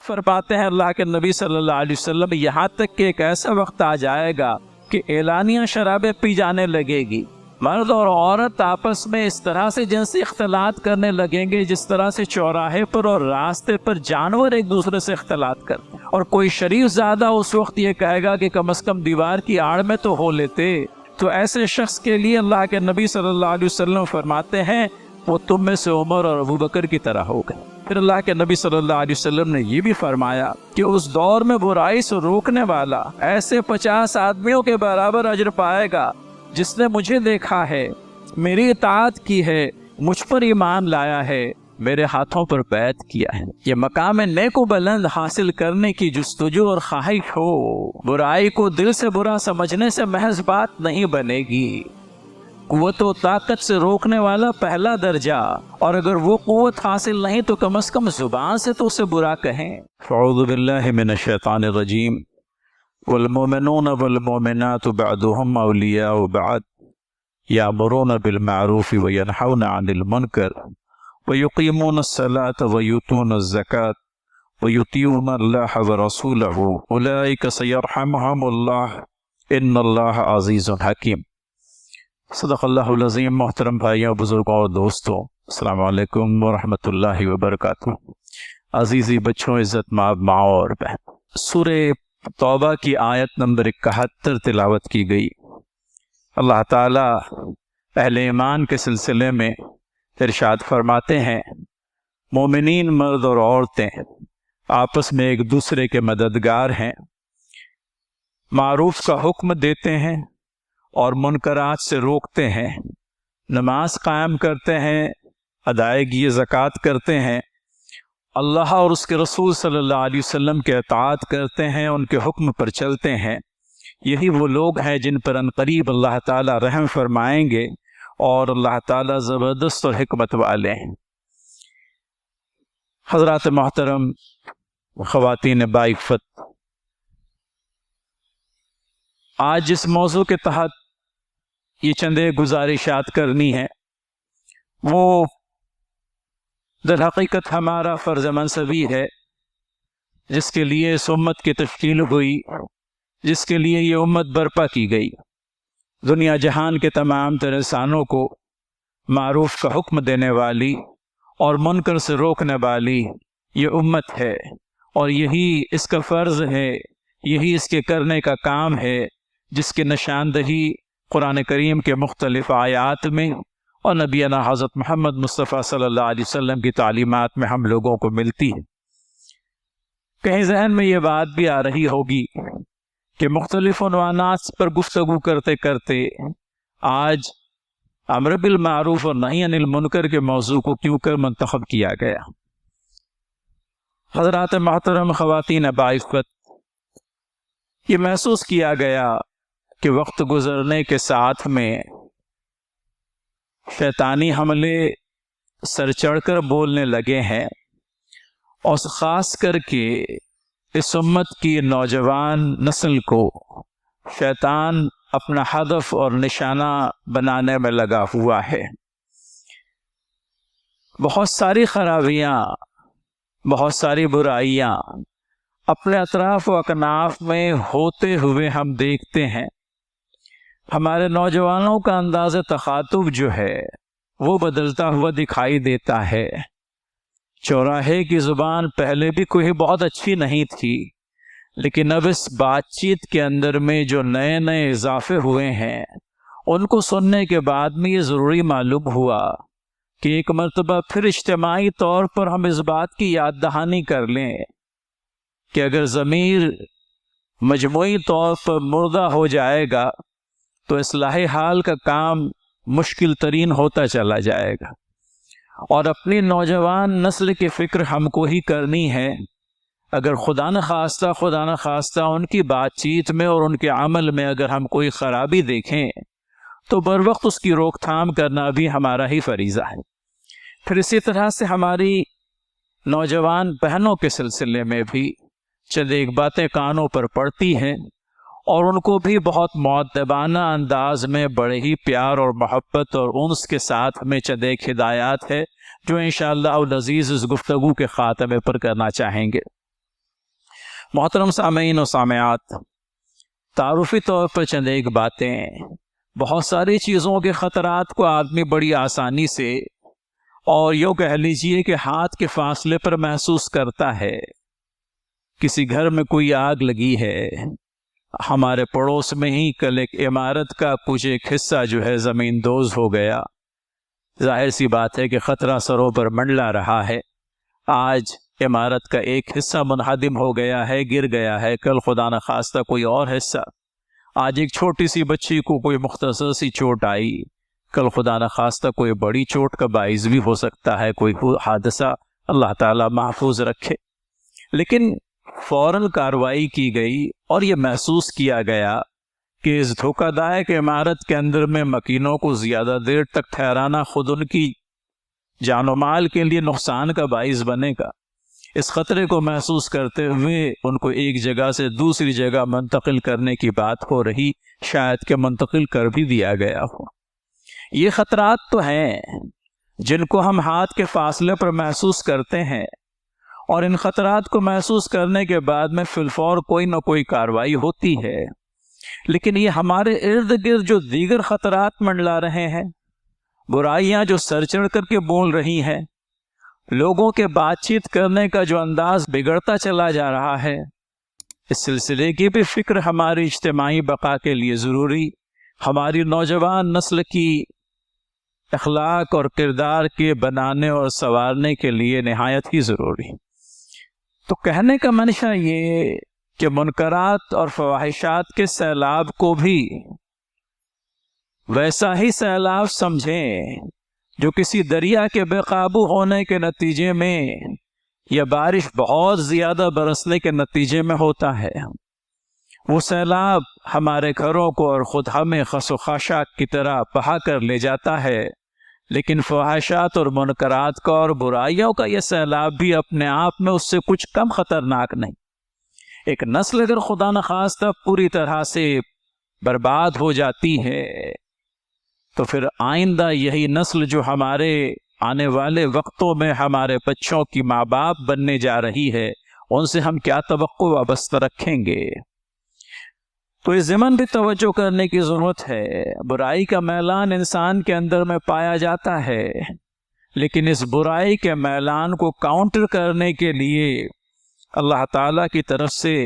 فرماتے ہیں اللہ کے نبی صلی اللہ علیہ وسلم، یہاں تک کہ ایک ایسا وقت آ جائے گا کہ اعلانیہ شرابیں پی جانے لگے گی، مرد اور عورت آپس میں اس طرح سے جنسی اختلاط کرنے لگیں گے جس طرح سے چوراہے پر اور راستے پر جانور ایک دوسرے سے اختلاط کرتے ہیں، اور کوئی شریف زیادہ اس وقت یہ کہے گا کہ کم از کم دیوار کی آڑ میں تو ہو لیتے۔ تو ایسے شخص کے لیے اللہ کے نبی صلی اللہ علیہ وسلم فرماتے ہیں وہ تم میں سے عمر اور ابو بکر کی طرح ہوگا۔ پھر اللہ کے نبی صلی اللہ علیہ وسلم نے یہ بھی فرمایا کہ اس دور میں برائی سے روکنے والا ایسے 50 آدمیوں کے برابر اجر پائے گا جس نے مجھے دیکھا ہے، میری اطاعت کی ہے، مجھ پر ایمان لایا ہے، میرے ہاتھوں پر بیعت کیا ہے۔ یہ مقام نیک و بلند حاصل کرنے کی جستجو اور خواہش ہو، برائی کو دل سے برا سمجھنے سے محض بات نہیں بنے گی۔ قوت و طاقت سے روکنے والا پہلا درجہ، اور اگر وہ قوت حاصل نہیں تو کم از کم زبان سے تو اسے برا کہیں۔ اعوذ باللہ من الشیطان الرجیم۔ والمؤمنون والمؤمنات بعضهم اولیاء بعض یامرون بالمعروف وینہون عن المنکر ویقیمون الصلاة ویؤتون الزکاة ویطیعون اللہ ورسولہ اولئک سیرحمہم اللہ ان اللہ عزیز حکیم۔ صدق اللہ العظیم۔ محترم بھائیوں، بزرگوں اور دوستوں، السلام علیکم ورحمۃ اللہ وبرکاتہ۔ عزیزی بچوں، عزت مآب ماں اور بہن، سورہ توبہ کی آیت نمبر 71 تلاوت کی گئی۔ اللہ تعالیٰ اہل ایمان کے سلسلے میں ارشاد فرماتے ہیں مومنین مرد اور عورتیں آپس میں ایک دوسرے کے مددگار ہیں، معروف کا حکم دیتے ہیں اور منکرات سے روکتے ہیں، نماز قائم کرتے ہیں، ادائیگی زکوٰۃ کرتے ہیں، اللہ اور اس کے رسول صلی اللہ علیہ وسلم کے اطاعت کرتے ہیں، ان کے حکم پر چلتے ہیں۔ یہی وہ لوگ ہیں جن پر عنقریب اللہ تعالیٰ رحم فرمائیں گے، اور اللہ تعالیٰ زبردست اور حکمت والے ہیں۔ حضرات محترم، خواتین باعفت، آج جس موضوع کے تحت یہ چند گزارشات کرنی ہے وہ در حقیقت ہمارا فرض منصبی ہے، جس کے لیے اس امت کی تشکیل ہوئی، جس کے لیے یہ امت برپا کی گئی۔ دنیا جہان کے تمام تر انسانوں کو معروف کا حکم دینے والی اور منکر سے روکنے والی یہ امت ہے، اور یہی اس کا فرض ہے، یہی اس کے کرنے کا کام ہے، جس کی نشاندہی قرآن کریم کے مختلف آیات میں اور نبینا حضرت محمد مصطفیٰ صلی اللہ علیہ وسلم کی تعلیمات میں ہم لوگوں کو ملتی ہے۔ کہیں ذہن میں یہ بات بھی آ رہی ہوگی کہ مختلف عنوانات پر گفتگو کرتے کرتے آج امر بالمعروف اور نہی عن المنکر کے موضوع کو کیوں کر منتخب کیا گیا۔ حضرات محترم، خواتین باعفت، یہ محسوس کیا گیا کہ وقت گزرنے کے ساتھ میں شیطانی حملے سر چڑھ کر بولنے لگے ہیں، اور خاص کر کے اس امت کی نوجوان نسل کو شیطان اپنا ہدف اور نشانہ بنانے میں لگا ہوا ہے۔ بہت ساری خرابیاں، بہت ساری برائیاں اپنے اطراف و اکناف میں ہوتے ہوئے ہم دیکھتے ہیں۔ ہمارے نوجوانوں کا انداز تخاطب جو ہے وہ بدلتا ہوا دکھائی دیتا ہے۔ چوراہے کی زبان پہلے بھی کوئی بہت اچھی نہیں تھی، لیکن اب اس بات چیت کے اندر میں جو نئے نئے اضافے ہوئے ہیں ان کو سننے کے بعد میں یہ ضروری معلوم ہوا کہ ایک مرتبہ پھر اجتماعی طور پر ہم اس بات کی یاد دہانی کر لیں کہ اگر ضمیر مجموعی طور پر مردہ ہو جائے گا تو اصلاح حال کا کام مشکل ترین ہوتا چلا جائے گا، اور اپنی نوجوان نسل کی فکر ہم کو ہی کرنی ہے۔ اگر خدا نخواستہ ان کی بات چیت میں اور ان کے عمل میں اگر ہم کوئی خرابی دیکھیں تو بر وقت اس کی روک تھام کرنا بھی ہمارا ہی فریضہ ہے۔ پھر اسی طرح سے ہماری نوجوان بہنوں کے سلسلے میں بھی چند ایک باتیں کانوں پر پڑتی ہیں، اور ان کو بھی بہت مؤدبانہ انداز میں بڑے ہی پیار اور محبت اور انس کے ساتھ میں چند ایک ہدایات ہے جو انشاءاللہ العزیز اس گفتگو کے خاتمے پر کرنا چاہیں گے۔ محترم سامعین و سامعات، تعارفی طور پر چند ایک باتیں۔ بہت ساری چیزوں کے خطرات کو آدمی بڑی آسانی سے اور یوں کہہ لیجئے کہ ہاتھ کے فاصلے پر محسوس کرتا ہے۔ کسی گھر میں کوئی آگ لگی ہے، ہمارے پڑوس میں ہی کل ایک عمارت کا کچھ ایک حصہ جو ہے زمین دوز ہو گیا۔ ظاہر سی بات ہے کہ خطرہ سروں پر منڈلا رہا ہے۔ آج عمارت کا ایک حصہ منہدم ہو گیا ہے، گر گیا ہے، کل خدا نخواستہ کوئی اور حصہ۔ آج ایک چھوٹی سی بچی کو کوئی مختصر سی چوٹ آئی، کل خدا نخواستہ کوئی بڑی چوٹ کا باعث بھی ہو سکتا ہے، کوئی حادثہ، اللہ تعالیٰ محفوظ رکھے۔ لیکن فوراً کارروائی کی گئی اور یہ محسوس کیا گیا کہ اس دھوکہ دائق عمارت کے اندر میں مکینوں کو زیادہ دیر تک ٹھہرانا خود ان کی جان و مال کے لیے نقصان کا باعث بنے گا۔ اس خطرے کو محسوس کرتے ہوئے ان کو ایک جگہ سے دوسری جگہ منتقل کرنے کی بات ہو رہی، شاید کہ منتقل کر بھی دیا گیا ہو۔ یہ خطرات تو ہیں جن کو ہم ہاتھ کے فاصلے پر محسوس کرتے ہیں، اور ان خطرات کو محسوس کرنے کے بعد میں فی الفور کوئی نہ کوئی کارروائی ہوتی ہے۔ لیکن یہ ہمارے ارد گرد جو دیگر خطرات منڈلا رہے ہیں، برائیاں جو سر چڑھ کر کے بول رہی ہیں، لوگوں کے بات چیت کرنے کا جو انداز بگڑتا چلا جا رہا ہے، اس سلسلے کی بھی فکر ہماری اجتماعی بقا کے لیے ضروری، ہماری نوجوان نسل کی اخلاق اور کردار کے بنانے اور سنوارنے کے لیے نہایت ہی ضروری۔ تو کہنے کا منشا یہ کہ منکرات اور فواحشات کے سیلاب کو بھی ویسا ہی سیلاب سمجھیں جو کسی دریا کے بے قابو ہونے کے نتیجے میں یا بارش بہت زیادہ برسنے کے نتیجے میں ہوتا ہے۔ وہ سیلاب ہمارے گھروں کو اور خود ہمیں خس و خاشاک کی طرح بہا کر لے جاتا ہے، لیکن فواحشات اور منکرات کا اور برائیوں کا یہ سیلاب بھی اپنے آپ میں اس سے کچھ کم خطرناک نہیں۔ ایک نسل اگر خدا نخواستہ پوری طرح سے برباد ہو جاتی ہے تو پھر آئندہ یہی نسل جو ہمارے آنے والے وقتوں میں ہمارے بچوں کی ماں باپ بننے جا رہی ہے، ان سے ہم کیا توقع وابستہ رکھیں گے؟ تو اس ضمن بھی توجہ کرنے کی ضرورت ہے۔ برائی کا میلان انسان کے اندر میں پایا جاتا ہے، لیکن اس برائی کے میلان کو کاؤنٹر کرنے کے لیے اللہ تعالیٰ کی طرف سے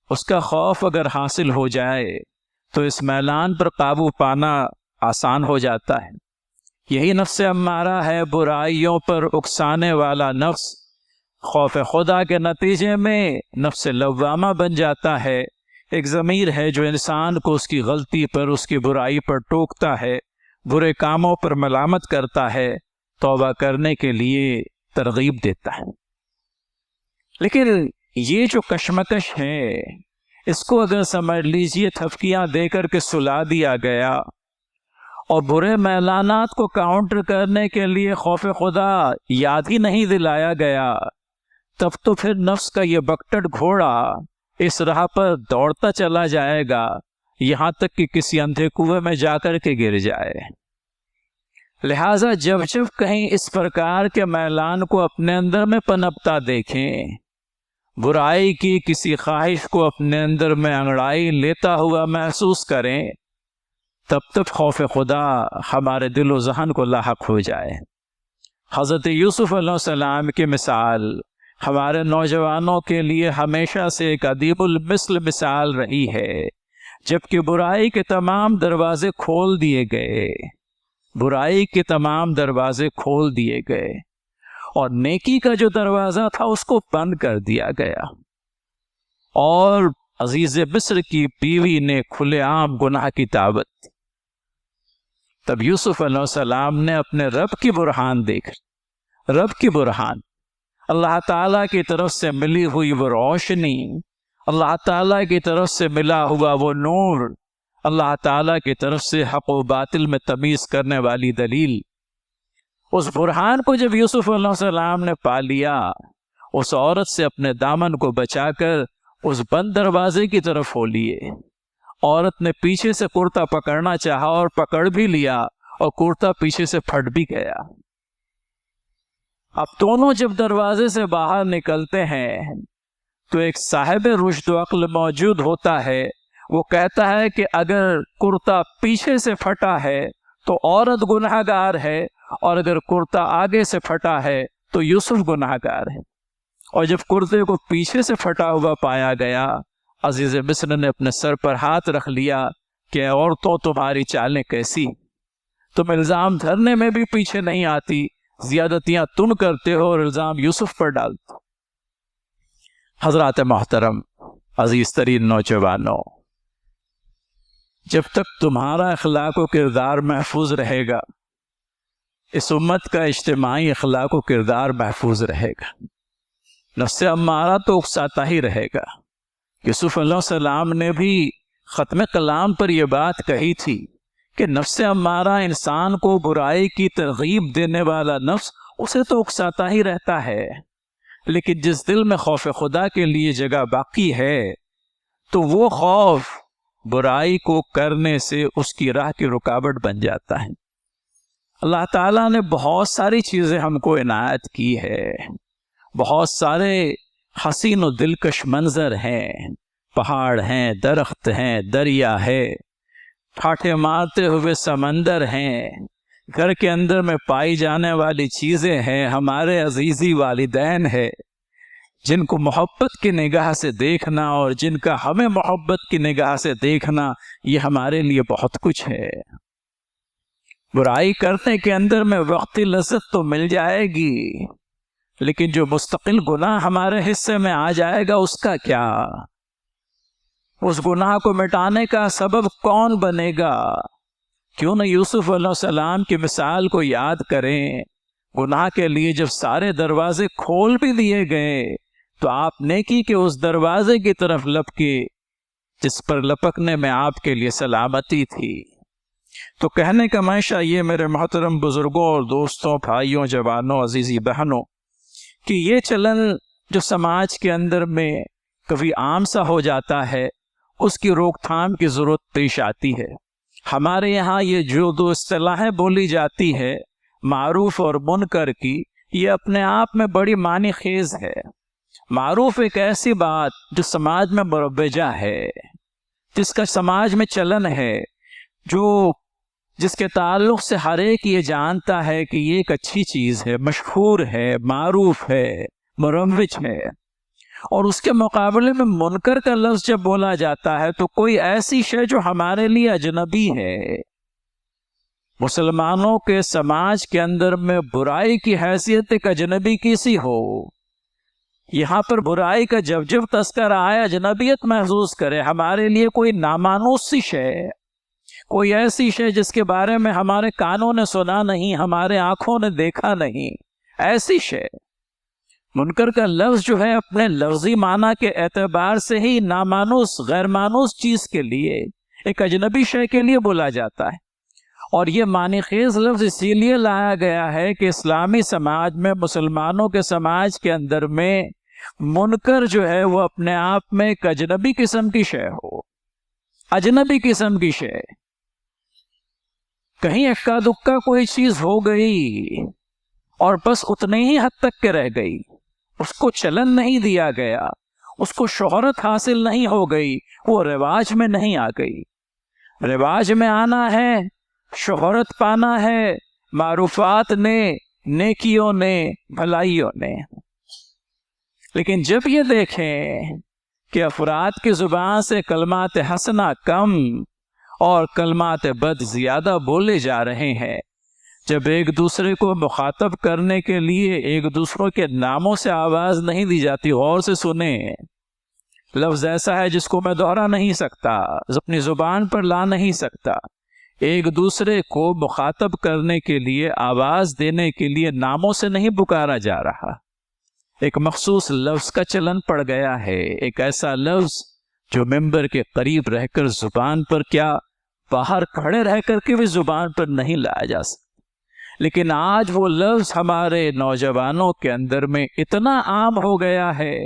اس کا خوف اگر حاصل ہو جائے تو اس میلان پر قابو پانا آسان ہو جاتا ہے۔ یہی نفس امارہ ہے، برائیوں پر اکسانے والا نفس، خوف خدا کے نتیجے میں نفس لوامہ بن جاتا ہے۔ ایک ضمیر ہے جو انسان کو اس کی غلطی پر، اس کی برائی پر ٹوکتا ہے، برے کاموں پر ملامت کرتا ہے، توبہ کرنے کے لیے ترغیب دیتا ہے۔ لیکن یہ جو کشمکش ہے، اس کو اگر سمجھ لیجئے تھپکیاں دے کر کے سلا دیا گیا اور برے میلانات کو کاؤنٹر کرنے کے لیے خوف خدا یاد ہی نہیں دلایا گیا، تب تو پھر نفس کا یہ بکٹڑ گھوڑا اس راہ پر دوڑتا چلا جائے گا، یہاں تک کہ کسی اندھے کنویں میں جا کر کے گر جائے۔ لہٰذا جب جب کہیں اس پرکار کے میلان کو اپنے اندر میں پنپتا دیکھیں، برائی کی کسی خواہش کو اپنے اندر میں انگڑائی لیتا ہوا محسوس کریں، تب تک خوف خدا ہمارے دل و ذہن کو لاحق ہو جائے۔ حضرت یوسف علیہ السلام کی مثال ہمارے نوجوانوں کے لیے ہمیشہ سے ایک ادیب المثل مثال رہی ہے۔ جبکہ برائی کے تمام دروازے کھول دیے گئے، برائی کے تمام دروازے کھول دیے گئے اور نیکی کا جو دروازہ تھا اس کو بند کر دیا گیا، اور عزیز مصر کی بیوی نے کھلے عام گناہ کی دعوت دی۔ تب یوسف علیہ السلام نے اپنے رب کی برہان دیکھ، رب کی برہان، اللہ تعالیٰ کی طرف سے ملی ہوئی وہ روشنی، اللہ تعالیٰ کی طرف سے ملا ہوا وہ نور، اللہ تعالیٰ کی طرف سے حق و باطل میں تمیز کرنے والی دلیل۔ اس برہان کو جب یوسف علیہ السلام نے پا لیا، اس عورت سے اپنے دامن کو بچا کر اس بند دروازے کی طرف ہو لیے۔ عورت نے پیچھے سے کرتا پکڑنا چاہا اور پکڑ بھی لیا، اور کرتا پیچھے سے پھٹ بھی گیا۔ اب دونوں جب دروازے سے باہر نکلتے ہیں تو ایک صاحب رشد و عقل موجود ہوتا ہے، وہ کہتا ہے کہ اگر کرتا پیچھے سے پھٹا ہے تو عورت گناہ گار ہے، اور اگر کرتا آگے سے پھٹا ہے تو یوسف گناہ گار ہے۔ اور جب کرتے کو پیچھے سے پھٹا ہوا پایا گیا، عزیز مصر نے اپنے سر پر ہاتھ رکھ لیا کہ عورتوں تمہاری چالیں کیسی، تم الزام دھرنے میں بھی پیچھے نہیں آتی، زیادتیاں تم کرتے ہو اور الزام یوسف پر ڈالتے۔ حضرات محترم، عزیز ترین نوجوانوں، جب تک تمہارا اخلاق و کردار محفوظ رہے گا، اس امت کا اجتماعی اخلاق و کردار محفوظ رہے گا۔ نفس امارہ تو اکساتا ہی رہے گا۔ یوسف علیہ السلام نے بھی ختم کلام پر یہ بات کہی تھی کہ نفس امارہ انسان کو برائی کی ترغیب دینے والا نفس اسے تو اکساتا ہی رہتا ہے، لیکن جس دل میں خوف خدا کے لیے جگہ باقی ہے تو وہ خوف برائی کو کرنے سے اس کی راہ کی رکاوٹ بن جاتا ہے۔ اللہ تعالیٰ نے بہت ساری چیزیں ہم کو عنایت کی ہے، بہت سارے حسین و دلکش منظر ہیں، پہاڑ ہیں، درخت ہیں، دریا ہے، پھاٹے مارتے ہوئے سمندر ہیں، گھر کے اندر میں پائی جانے والی چیزیں ہیں، ہمارے عزیزی والدین ہے، جن کو محبت کی نگاہ سے دیکھنا اور جن کا ہمیں محبت کی نگاہ سے دیکھنا، یہ ہمارے لیے بہت کچھ ہے۔ برائی کرنے کے اندر میں وقتی لذت تو مل جائے گی، لیکن جو مستقل گناہ ہمارے حصے میں آ جائے گا اس کا کیا؟ اس گناہ کو مٹانے کا سبب کون بنے گا؟ کیوں نہ یوسف علیہ السلام کی مثال کو یاد کریں۔ گناہ کے لیے جب سارے دروازے کھول بھی دیے گئے تو آپ نیکی کے اس دروازے کی طرف لپکے جس پر لپکنے میں آپ کے لیے سلامتی تھی۔ تو کہنے کا منشا یہ میرے محترم بزرگوں اور دوستوں، بھائیوں، جوانوں، عزیزی بہنوں، کہ یہ چلن جو سماج کے اندر میں کبھی عام سا ہو جاتا ہے، اس کی روک تھام کی ضرورت پیش آتی ہے۔ ہمارے یہاں یہ جو دو اصطلاحیں بولی جاتی ہے، معروف اور منکر کی، یہ اپنے آپ میں بڑی معنی خیز ہے۔ معروف ایک ایسی بات جو سماج میں مروجہ ہے، جس کا سماج میں چلن ہے، جس کے تعلق سے ہر ایک یہ جانتا ہے کہ یہ ایک اچھی چیز ہے، مشہور ہے، معروف ہے، مروج ہے۔ اور اس کے مقابلے میں منکر کا لفظ جب بولا جاتا ہے تو کوئی ایسی شے جو ہمارے لیے اجنبی ہے۔ مسلمانوں کے سماج کے اندر میں برائی کی حیثیت ایک اجنبی کی سی ہو، یہاں پر برائی کا جب تذکرہ آئے اجنبیت محسوس کرے، ہمارے لیے کوئی نامانوس سی شے، کوئی ایسی شے جس کے بارے میں ہمارے کانوں نے سنا نہیں، ہمارے آنکھوں نے دیکھا نہیں، ایسی شے۔ منکر کا لفظ جو ہے اپنے لفظی معنی کے اعتبار سے ہی نامانوس، غیر مانوس چیز کے لیے، ایک اجنبی شے کے لیے بولا جاتا ہے۔ اور یہ معنی خیز لفظ اسی لیے لایا گیا ہے کہ اسلامی سماج میں، مسلمانوں کے سماج کے اندر میں منکر جو ہے وہ اپنے آپ میں ایک اجنبی قسم کی شے ہو، اجنبی قسم کی شے۔ کہیں اکا دکا کوئی چیز ہو گئی اور بس اتنے ہی حد تک کے رہ گئی، اس کو چلن نہیں دیا گیا، اس کو شہرت حاصل نہیں ہو گئی، وہ رواج میں نہیں آ گئی۔ رواج میں آنا ہے، شہرت پانا ہے، معروفات نے، نیکیوں نے، بھلائیوں نے۔ لیکن جب یہ دیکھیں کہ افراد کی زبان سے کلمات حسنہ کم اور کلمات بد زیادہ بولے جا رہے ہیں، جب ایک دوسرے کو مخاطب کرنے کے لیے ایک دوسروں کے ناموں سے آواز نہیں دی جاتی، غور سے سنیں، لفظ ایسا ہے جس کو میں دہرا نہیں سکتا، اپنی زبان پر لا نہیں سکتا، ایک دوسرے کو مخاطب کرنے کے لیے، آواز دینے کے لیے ناموں سے نہیں پکارا جا رہا، ایک مخصوص لفظ کا چلن پڑ گیا ہے، ایک ایسا لفظ جو ممبر کے قریب رہ کر زبان پر، کیا باہر کھڑے رہ کر کے بھی زبان پر نہیں لایا جا سکتا۔ لیکن آج وہ لفظ ہمارے نوجوانوں کے اندر میں اتنا عام ہو گیا ہے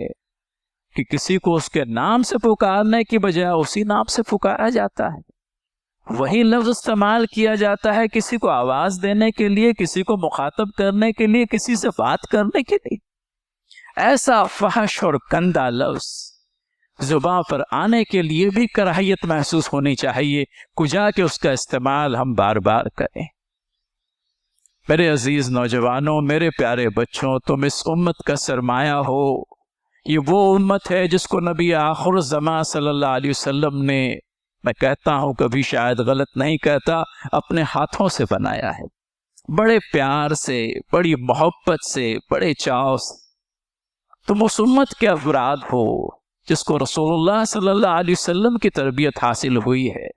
کہ کسی کو اس کے نام سے پکارنے کی بجائے اسی نام سے پکارا جاتا ہے، وہی لفظ استعمال کیا جاتا ہے کسی کو آواز دینے کے لیے، کسی کو مخاطب کرنے کے لیے، کسی سے بات کرنے کے لیے۔ ایسا فحش اور گندا لفظ زباں پر آنے کے لیے بھی کراہیت محسوس ہونی چاہیے، کجا کہ اس کا استعمال ہم بار بار کریں۔ میرے عزیز نوجوانوں، میرے پیارے بچوں، تم اس امت کا سرمایہ ہو۔ یہ وہ امت ہے جس کو نبی آخر الزمان صلی اللہ علیہ وسلم نے، میں کہتا ہوں کبھی شاید غلط نہیں کہتا، اپنے ہاتھوں سے بنایا ہے، بڑے پیار سے، بڑی محبت سے، بڑے چاؤ سے۔ تم اس امت کے افراد ہو جس کو رسول اللہ صلی اللہ علیہ وسلم کی تربیت حاصل ہوئی ہے،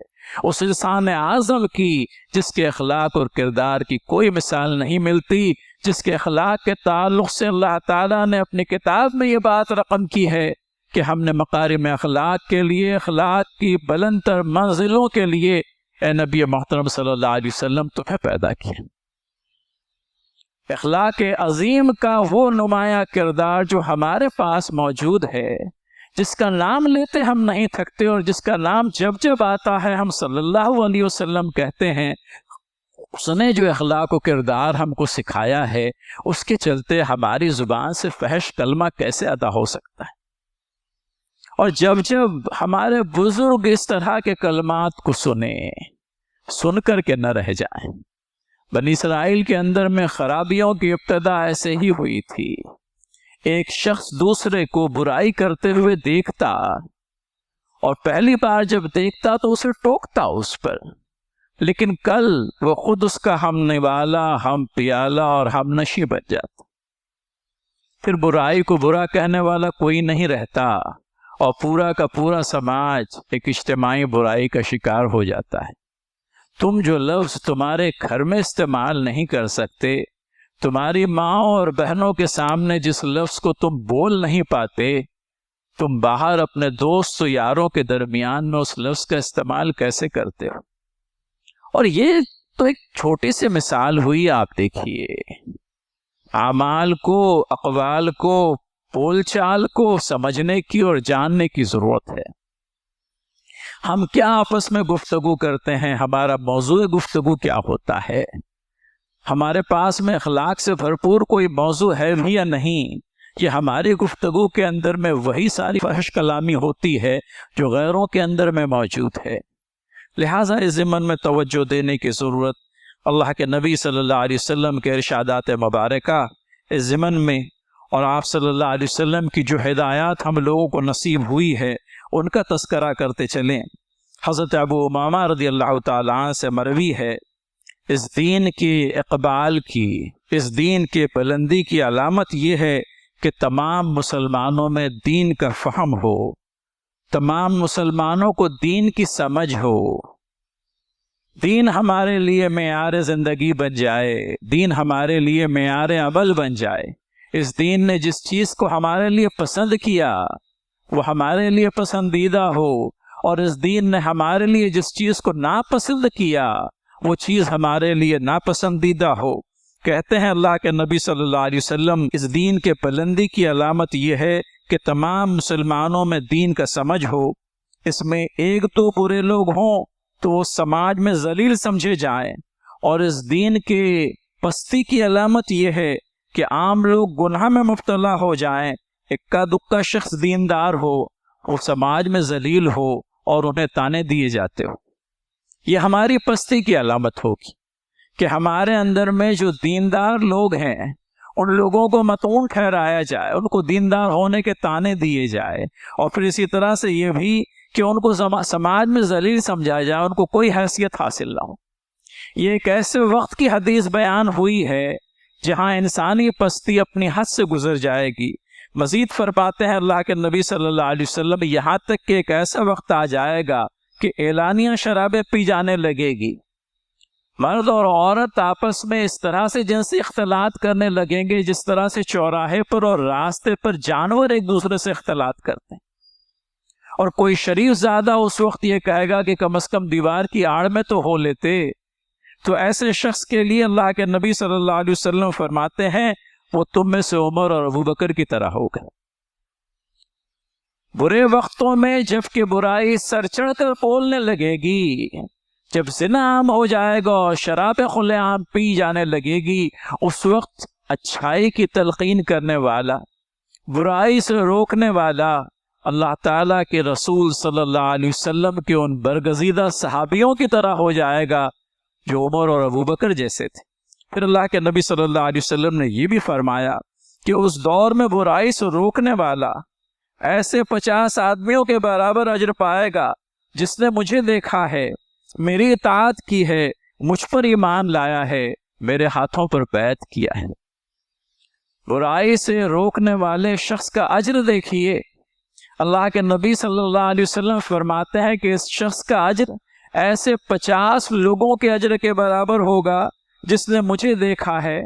اس انسان اعظم کی جس کے اخلاق اور کردار کی کوئی مثال نہیں ملتی، جس کے اخلاق کے تعلق سے اللہ تعالیٰ نے اپنی کتاب میں یہ بات رقم کی ہے کہ ہم نے مکارم اخلاق کے لیے، اخلاق کی بلند تر منزلوں کے لیے اے نبی محترم صلی اللہ علیہ وسلم تمہیں پیدا کیا۔ اخلاق عظیم کا وہ نمایاں کردار جو ہمارے پاس موجود ہے، جس کا نام لیتے ہم نہیں تھکتے، اور جس کا نام جب جب آتا ہے ہم صلی اللہ علیہ وسلم کہتے ہیں، اس نے جو اخلاق و کردار ہم کو سکھایا ہے، اس کے چلتے ہماری زبان سے فحش کلمہ کیسے ادا ہو سکتا ہے؟ اور جب جب ہمارے بزرگ اس طرح کے کلمات کو سن کر کے نہ رہ جائیں۔ بنی اسرائیل کے اندر میں خرابیوں کی ابتدا ایسے ہی ہوئی تھی۔ ایک شخص دوسرے کو برائی کرتے ہوئے دیکھتا، اور پہلی بار جب دیکھتا تو اسے ٹوکتا اس پر، لیکن کل وہ خود اس کا ہم نوالا، ہم پیالہ اور ہم نشی بن جاتا۔ پھر برائی کو برا کہنے والا کوئی نہیں رہتا، اور پورا کا پورا سماج ایک اجتماعی برائی کا شکار ہو جاتا ہے۔ تم جو لفظ تمہارے گھر میں استعمال نہیں کر سکتے، تمہاری ماں اور بہنوں کے سامنے جس لفظ کو تم بول نہیں پاتے، تم باہر اپنے دوست و یاروں کے درمیان میں اس لفظ کا استعمال کیسے کرتے ہو؟ اور یہ تو ایک چھوٹی سی مثال ہوئی، آپ دیکھیے، اعمال کو، اقوال کو، بول چال کو سمجھنے کی اور جاننے کی ضرورت ہے۔ ہم کیا آپس میں گفتگو کرتے ہیں، ہمارا موضوع گفتگو کیا ہوتا ہے، ہمارے پاس میں اخلاق سے بھرپور کوئی موضوع ہے بھی یا نہیں، یہ ہماری گفتگو کے اندر میں وہی ساری فحش کلامی ہوتی ہے جو غیروں کے اندر میں موجود ہے۔ لہٰذا اس ضمن میں توجہ دینے کی ضرورت اللہ کے نبی صلی اللہ علیہ وسلم کے ارشادات مبارکہ اس ضمن میں، اور آپ صلی اللہ علیہ وسلم کی جو ہدایات ہم لوگوں کو نصیب ہوئی ہے ان کا تذکرہ کرتے چلیں۔ حضرت ابو امامہ رضی اللہ تعالیٰ عنہ سے مروی ہے، اس دین کی اقبال کی، اس دین کی بلندی کی علامت یہ ہے کہ تمام مسلمانوں میں دین کا فہم ہو، تمام مسلمانوں کو دین کی سمجھ ہو، دین ہمارے لیے معیار زندگی بن جائے، دین ہمارے لیے معیار عمل بن جائے۔ اس دین نے جس چیز کو ہمارے لیے پسند کیا وہ ہمارے لیے پسندیدہ ہو، اور اس دین نے ہمارے لیے جس چیز کو ناپسند کیا وہ چیز ہمارے لیے ناپسندیدہ ہو۔ کہتے ہیں اللہ کے نبی صلی اللہ علیہ وسلم، اس دین کے بلندی کی علامت یہ ہے کہ تمام مسلمانوں میں دین کا سمجھ ہو، اس میں ایک دو برے لوگ ہوں تو وہ سماج میں ذلیل سمجھے جائیں، اور اس دین کے پستی کی علامت یہ ہے کہ عام لوگ گناہ میں مبتلا ہو جائیں، اکا دکا شخص دیندار ہو وہ سماج میں ذلیل ہو اور انہیں تانے دیے جاتے ہو۔ یہ ہماری پستی کی علامت ہوگی کہ ہمارے اندر میں جو دیندار لوگ ہیں ان لوگوں کو مطعون ٹھہرایا جائے، ان کو دیندار ہونے کے تانے دیے جائے، اور پھر اسی طرح سے یہ بھی کہ ان کو سماج میں ذلیل سمجھا جائے، ان کو کوئی حیثیت حاصل نہ ہو۔ یہ ایک ایسے وقت کی حدیث بیان ہوئی ہے جہاں انسانی پستی اپنی حد سے گزر جائے گی۔ مزید فرماتے ہیں اللہ کے نبی صلی اللہ علیہ وسلم، یہاں تک کہ ایک ایسا وقت آ جائے گا کہ اعلانیہ شرابیں پی جانے لگے گی، مرد اور عورت آپس میں اس طرح سے جنسی اختلاط کرنے لگیں گے جس طرح سے چوراہے پر اور راستے پر جانور ایک دوسرے سے اختلاط کرتے ہیں، اور کوئی شریف زادہ اس وقت یہ کہے گا کہ کم از کم دیوار کی آڑ میں تو ہو لیتے۔ تو ایسے شخص کے لیے اللہ کے نبی صلی اللہ علیہ وسلم فرماتے ہیں وہ تم میں سے عمر اور ابوبکر کی طرح ہوگا۔ برے وقتوں میں جب کہ برائی سر چڑھ کر بولنے لگے گی، جب زنا عام ہو جائے گا اور شراب کھلے عام پی جانے لگے گی، اس وقت اچھائی کی تلقین کرنے والا، برائی سے روکنے والا اللہ تعالیٰ کے رسول صلی اللہ علیہ وسلم کے ان برگزیدہ صحابیوں کی طرح ہو جائے گا جو عمر اور ابو بکر جیسے تھے۔ پھر اللہ کے نبی صلی اللہ علیہ وسلم نے یہ بھی فرمایا کہ اس دور میں برائی سے روکنے والا ایسے 50 آدمیوں کے برابر اجر پائے گا جس نے مجھے دیکھا ہے، میری اطاعت کی ہے، مجھ پر ایمان لایا ہے، میرے ہاتھوں پر بیعت کیا ہے۔ برائی سے روکنے والے شخص کا اجر دیکھیے، اللہ کے نبی صلی اللہ علیہ وسلم فرماتے ہیں کہ اس شخص کا اجر ایسے 50 لوگوں کے اجر کے برابر ہوگا جس نے مجھے دیکھا ہے،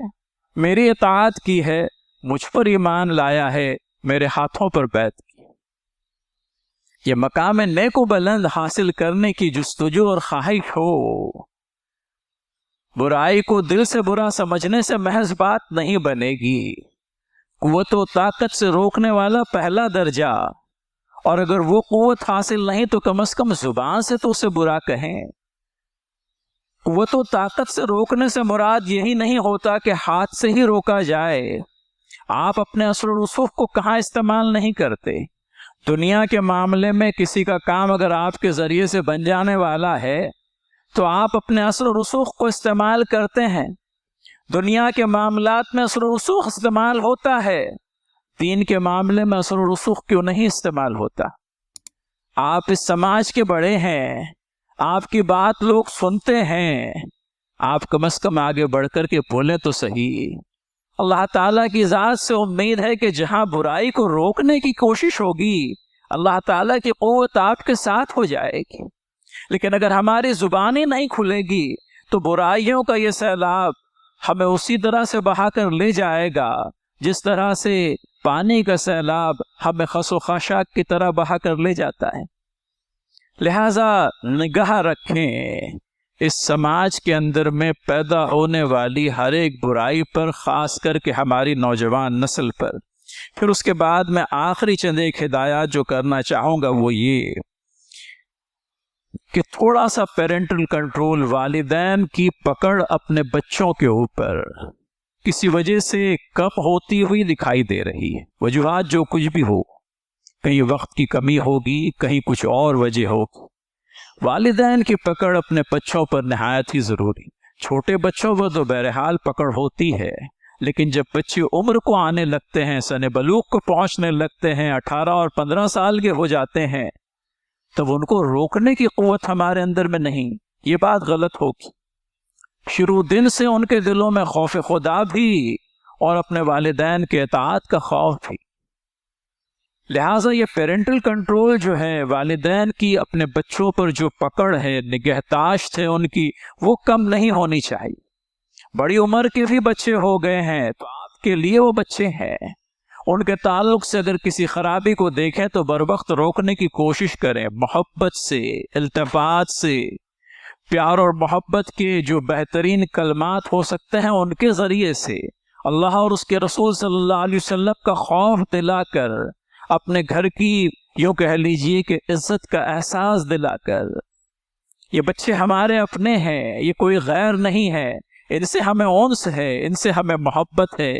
میری اطاعت کی ہے، مجھ پر ایمان لایا ہے، میرے ہاتھوں پر بیعت کی۔ یہ مقام نیک و بلند حاصل کرنے کی جستجو اور خواہش ہو، برائی کو دل سے برا سمجھنے سے محض بات نہیں بنے گی۔ قوت و طاقت سے روکنے والا پہلا درجہ، اور اگر وہ قوت حاصل نہیں تو کم از کم زبان سے تو اسے برا کہیں۔ قوت و طاقت سے روکنے سے مراد یہی نہیں ہوتا کہ ہاتھ سے ہی روکا جائے۔ آپ اپنے اثر و رسوخ کو کہاں استعمال نہیں کرتے؟ دنیا کے معاملے میں کسی کا کام اگر آپ کے ذریعے سے بن جانے والا ہے تو آپ اپنے اثر و رسوخ کو استعمال کرتے ہیں۔ دنیا کے معاملات میں اثر و رسوخ استعمال ہوتا ہے، دین کے معاملے میں اثر و رسوخ کیوں نہیں استعمال ہوتا؟ آپ اس سماج کے بڑے ہیں، آپ کی بات لوگ سنتے ہیں، آپ کم از کم آگے بڑھ کر کے بولیں تو صحیح۔ اللہ تعالیٰ کی ذات سے امید ہے کہ جہاں برائی کو روکنے کی کوشش ہوگی اللہ تعالیٰ کی قوت آپ کے ساتھ ہو جائے گی، لیکن اگر ہماری زبان ہی نہیں کھلے گی تو برائیوں کا یہ سیلاب ہمیں اسی طرح سے بہا کر لے جائے گا جس طرح سے پانی کا سیلاب ہمیں خس و خاشاک کی طرح بہا کر لے جاتا ہے۔ لہذا نگاہ رکھیں اس سماج کے اندر میں پیدا ہونے والی ہر ایک برائی پر، خاص کر کے ہماری نوجوان نسل پر۔ پھر اس کے بعد میں آخری چند ایک ہدایات جو کرنا چاہوں گا وہ یہ کہ تھوڑا سا پیرنٹل کنٹرول، والدین کی پکڑ اپنے بچوں کے اوپر کسی وجہ سے کم ہوتی ہوئی دکھائی دے رہی ہے۔ وجوہات جو کچھ بھی ہو، کہیں وقت کی کمی ہوگی، کہیں کچھ اور وجہ ہوگی، والدین کی پکڑ اپنے بچوں پر نہایت ہی ضروری۔ چھوٹے بچوں پر تو بہرحال پکڑ ہوتی ہے، لیکن جب بچے عمر کو آنے لگتے ہیں، سن بلوغ کو پہنچنے لگتے ہیں، 18 اور 15 سال کے ہو جاتے ہیں، تب ان کو روکنے کی قوت ہمارے اندر میں نہیں، یہ بات غلط ہوگی۔ شروع دن سے ان کے دلوں میں خوف خدا بھی اور اپنے والدین کے اطاعت کا خوف بھی۔ لہٰذا یہ پیرنٹل کنٹرول جو ہے، والدین کی اپنے بچوں پر جو پکڑ ہے، نگہداشت ہے ان کی، وہ کم نہیں ہونی چاہیے۔ بڑی عمر کے بھی بچے ہو گئے ہیں تو آپ کے لیے وہ بچے ہیں، ان کے تعلق سے اگر کسی خرابی کو دیکھیں تو بروقت روکنے کی کوشش کریں، محبت سے، التفات سے، پیار اور محبت کے جو بہترین کلمات ہو سکتے ہیں ان کے ذریعے سے، اللہ اور اس کے رسول صلی اللہ علیہ وسلم کا خوف دلا کر، اپنے گھر کی یوں کہہ لیجئے کہ عزت کا احساس دلا کر۔ یہ بچے ہمارے اپنے ہیں، یہ کوئی غیر نہیں ہے، ان سے ہمیں انس ہے، ان سے ہمیں محبت ہے،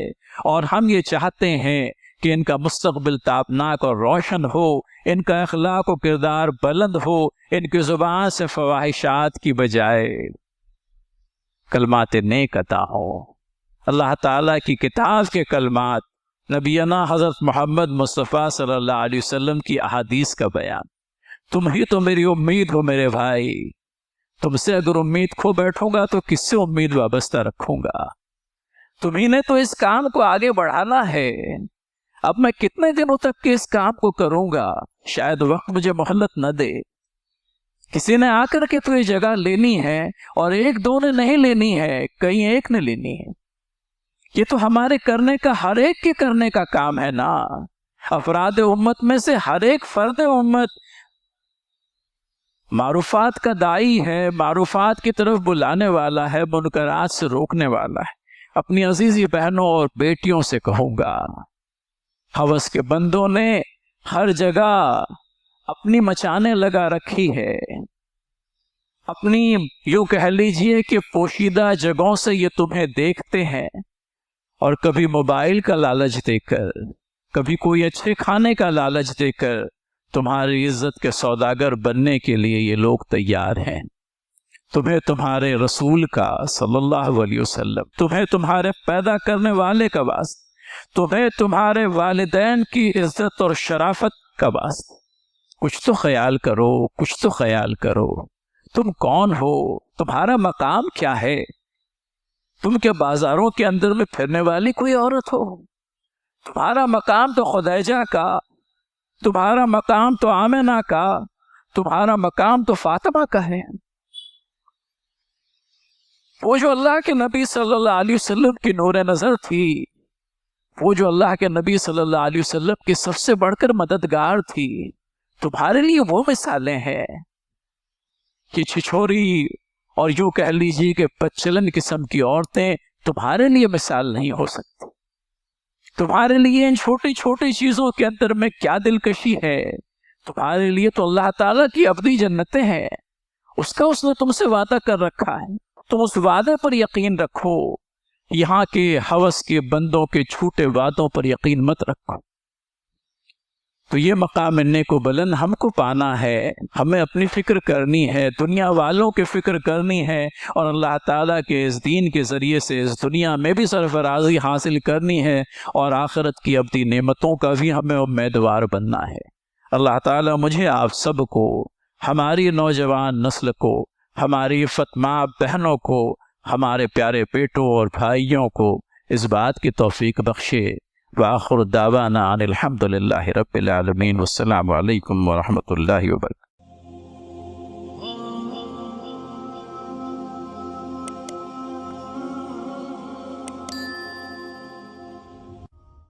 اور ہم یہ چاہتے ہیں کہ ان کا مستقبل تابناک اور روشن ہو، ان کا اخلاق و کردار بلند ہو، ان کی زبان سے فواحشات کی بجائے کلمات نیک عطا ہو۔ اللہ تعالیٰ کی کتاب کے کلمات، نبینا حضرت محمد مصطفیٰ صلی اللہ علیہ وسلم کی احادیث کا بیان۔ تم ہی تو میری امید ہو میرے بھائی، تم سے اگر امید کھو بیٹھوں گا تو کس سے امید وابستہ رکھوں گا؟ تمہیں نے تو اس کام کو آگے بڑھانا ہے، اب میں کتنے دنوں تک کے اس کام کو کروں گا؟ شاید وقت مجھے مہلت نہ دے۔ کسی نے آ کر کے تو یہ جگہ لینی ہے، اور ایک دو نے نہیں لینی ہے، کہیں ایک نے لینی ہے۔ یہ تو ہمارے کرنے کا، ہر ایک کے کرنے کا کام ہے نا۔ افراد امت میں سے ہر ایک فرد امت معروفات کا داعی ہے، معروفات کی طرف بلانے والا ہے، منکرات سے روکنے والا ہے۔ اپنی عزیزی بہنوں اور بیٹیوں سے کہوں گا، ہوس کے بندوں نے ہر جگہ اپنی مچانے لگا رکھی ہے، اپنی یوں کہہ لیجئے کہ پوشیدہ جگہوں سے یہ تمہیں دیکھتے ہیں، اور کبھی موبائل کا لالچ دے کر، کبھی کوئی اچھے کھانے کا لالچ دے کر تمہاری عزت کے سوداگر بننے کے لیے یہ لوگ تیار ہیں۔ تمہیں تمہارے رسول کا صلی اللہ علیہ وسلم، تمہیں تمہارے پیدا کرنے والے کا واسطہ، تمہیں تمہارے والدین کی عزت اور شرافت کا واسطہ، کچھ تو خیال کرو، کچھ تو خیال کرو۔ تم کون ہو؟ تمہارا مقام کیا ہے؟ تم کیا بازاروں کے اندر میں پھرنے والی کوئی عورت ہو؟ تمہارا مقام تو خدیجہ کا، تمہارا مقام تو آمنہ کا، تمہارا مقام تو فاطمہ کا ہے۔ وہ جو اللہ کے نبی صلی اللہ علیہ وسلم کی نور نظر تھی، وہ جو اللہ کے نبی صلی اللہ علیہ وسلم کی سب سے بڑھ کر مددگار تھی، تمہارے لیے وہ مثالیں ہیں کہ چھچوری اور یوں کہہ لیجیے کہ بدچلن قسم کی عورتیں تمہارے لیے مثال نہیں ہو سکتی۔ تمہارے لیے ان چھوٹی چھوٹی چیزوں کے اندر میں کیا دلکشی ہے؟ تمہارے لیے تو اللہ تعالیٰ کی ابدی جنتیں ہیں، اس نے تم سے وعدہ کر رکھا ہے۔ تم اس وعدے پر یقین رکھو، یہاں کے ہوس کے بندوں کے جھوٹے وعدوں پر یقین مت رکھو۔ تو یہ مقام نیک و بلند ہم کو پانا ہے، ہمیں اپنی فکر کرنی ہے، دنیا والوں کی فکر کرنی ہے، اور اللہ تعالیٰ کے اس دین کے ذریعے سے اس دنیا میں بھی سرفرازی حاصل کرنی ہے، اور آخرت کی ابدی نعمتوں کا بھی ہمیں امیدوار بننا ہے۔ اللہ تعالیٰ مجھے آپ سب کو، ہماری نوجوان نسل کو، ہماری فتماں بہنوں کو، ہمارے پیارے بیٹوں اور بھائیوں کو اس بات کی توفیق بخشے۔ وآخر دعوانا ان الحمد للہ رب العالمین، والسلام علیکم ورحمۃ اللہ وبرکاتہ۔